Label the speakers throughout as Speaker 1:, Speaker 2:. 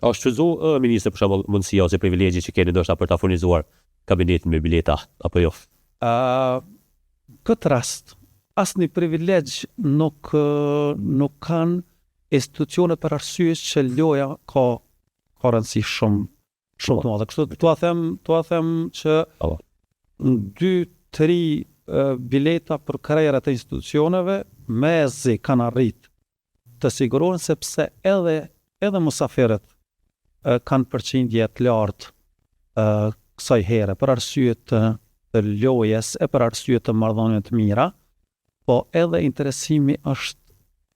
Speaker 1: A shfrytzu ministri për shembull mundësia ose privilegji që keni ndoshta për ta furnizuar kabinetin me bileta apo jo?
Speaker 2: Këtë rast, asnjë privilegj nuk kanë institucionet për arsye që loja ka rëndësi shumë të madhe. Kështu tua them që 2-3 bileta për krejrat e institucioneve mezi kanë arrit të sigurohen sepse edhe musafirët kanë përqindje të lartë kësaj here për arsye të lojes e për arsye të marrëdhënieve të mira, po edhe interesimi është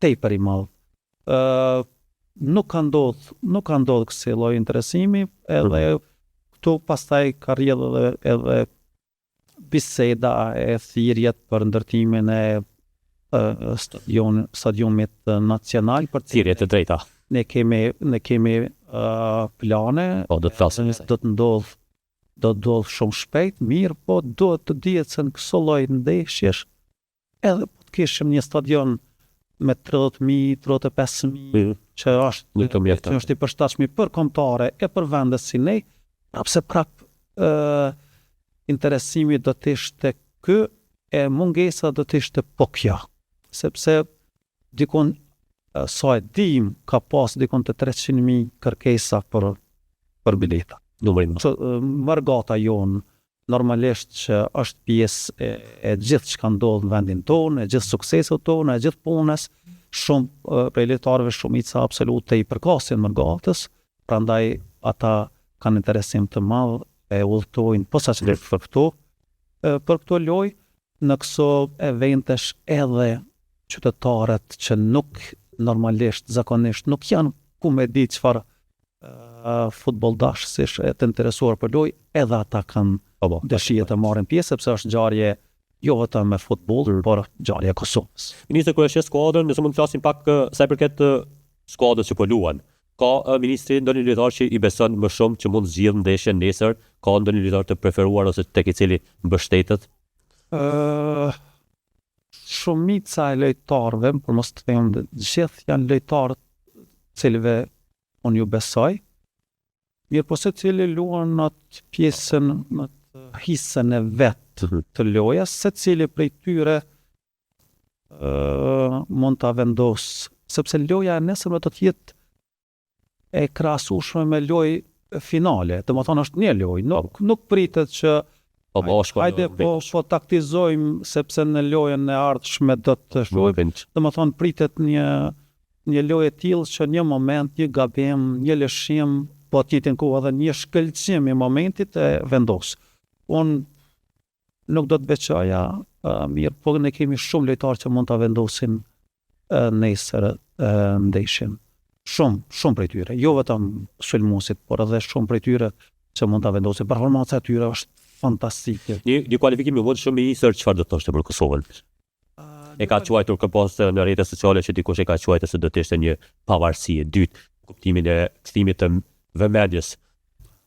Speaker 2: tepër i madh. Nuk ka ndodhur kësaj lloji interesimi, edhe këtu pastaj ka rrjedhë edhe biseda e thirrjet për ndërtimin e stadionit nacional për
Speaker 1: thirrjet e drejta.
Speaker 2: Ne kemi plane,
Speaker 1: do të flasim
Speaker 2: do të ndodh shumë shpejt, mirë, po duhet të dihet se në këso lloj ndeshjesh edhe po të kishim një stadion me 30.000, 35.000 që është i përshtatshëm për kombëtare e për vende si ne, interesimi do të ishte ky e mungesa do të ishte po kjo, sepse dikon sa e dim ka pas dikon të 300.000 kërkesa për bileta. Margata jonë normalisht që është pjesë e gjithë që ka ndodhur në vendin tonë, e gjithë suksesit tonë, e gjithë punës, shumë prej lojtarëve shumica absolute i përkasin Margatës, prandaj ata kanë interesim të madh e udhtojnë posaçërisht për këto lojë në këso eventesh edhe qytetarët që nuk normalisht zakonisht nuk janë ku me di çfarë futboll dashësish e të interesuar për lojë, edhe ata kanë dëshirë të marrin pjesë sepse është ngjarje jo vetëm me futboll, por ngjarje e Kosovës.
Speaker 1: Ministri kur është skuadrën, nëse mund të flasim pak sa i përket skuadrës që po luan. Ka ministri ndonjë lojtar që i beson më shumë që mund zgjidh ndeshjen nesër? Ka ndonjë lojtar të preferuar ose tek i cili mbështetet?
Speaker 2: Shumica e lojtarëve, por mos të them gjithë janë lojtarë cilëve unë ju besoj. Mirë, po se cili luan në atë pjesën, në atë hisën e vetë të lojas, se cili prej tyre mund të vendos, sepse loja e nesërme do të jetë e krahasueshme me lojë finale, të më thonë është një lojë, nuk pritet që hajde po taktizojmë sepse në lojën e ardhshme do të shojmë, të më thonë pritet një lojë e tillë që një moment, një gabim, një lëshim, po të njëjtën kohë edhe një shkëlqim i momentit e vendos. Unë nuk do të veçoja mirë, po ne kemi shumë lojtarë që mund ta vendosin nesër ndeshjen. Shumë prej tyre, jo vetëm sulmuesit, por edhe shumë prej tyre që mund ta vendosin. Performanca e tyre është fantastike.
Speaker 1: Një kualifikim i vogël shumë i isër, çfarë do të thoshte për Kosovën? E ka quajtur këpos në rrjetet sociale që dikush e ka quajtur se do të ishte një pavarësi e dytë, kuptimin e kthimit të vëmendjes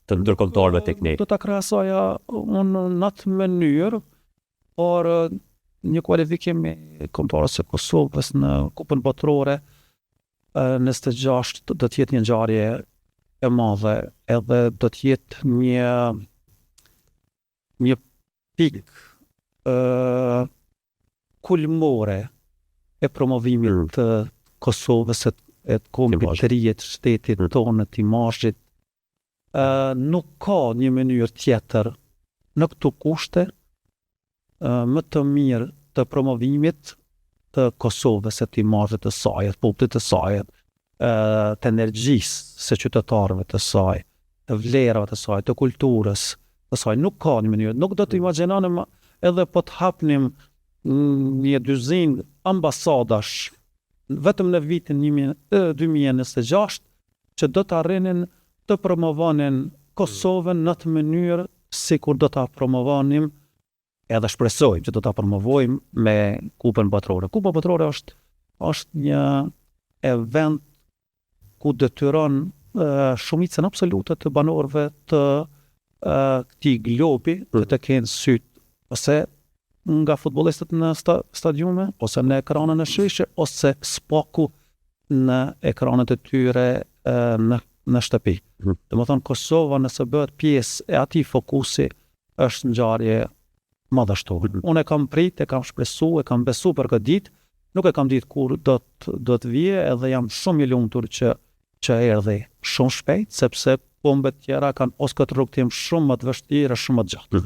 Speaker 1: të ndërkombëtarëve tek ne.
Speaker 2: Do ta krahasoja unë në atë mënyrë, por një kualifikim i kombëtarës së Kosovës në Kupën Botërore në 26 do të jetë një ngjarje e madhe, edhe do të jetë një pikë kulmore e promovimit të Kosovës e të kombëtarisë të shtetit tonë të imazhit. Nuk ka një mënyrë tjetër në këto kushte më të mirë të promovimit të Kosovës e të imazhit të saj, të popullit të saj, të energjisë së qytetarëve të saj, të vlerave të saj, të kulturës të saj. Nuk ka një mënyrë. Nuk do të imagjinonim edhe po të hapnim një dyzinë ambasadash vetëm në vitin 2026 që do të arrinin të promovonin Kosovën në të mënyrë sikur do ta promovonim, edhe shpresojmë që do ta promovojmë me Kupën Botërore. Kupa Botërore është një event ku detyron shumicën absolute të banorëve të këtij globi të kenë syt ose nga futbollistët në stadiume, ose në ekranën e shyshe, ose spaku në ekranet e tyre në në shtëpi. Domethënë Kosova nëse bëhet pjesë e atij fokusi është ngjarje madhështore. Unë e kam prit, e kam shpresu, e kam besu për këtë ditë, nuk e kam ditë kur do të vije edhe jam shumë i lumtur që erdhi shumë shpejt, sepse kombet tjera kanë os këtë rrugtim shumë më të vështirë, shumë më të gjatë.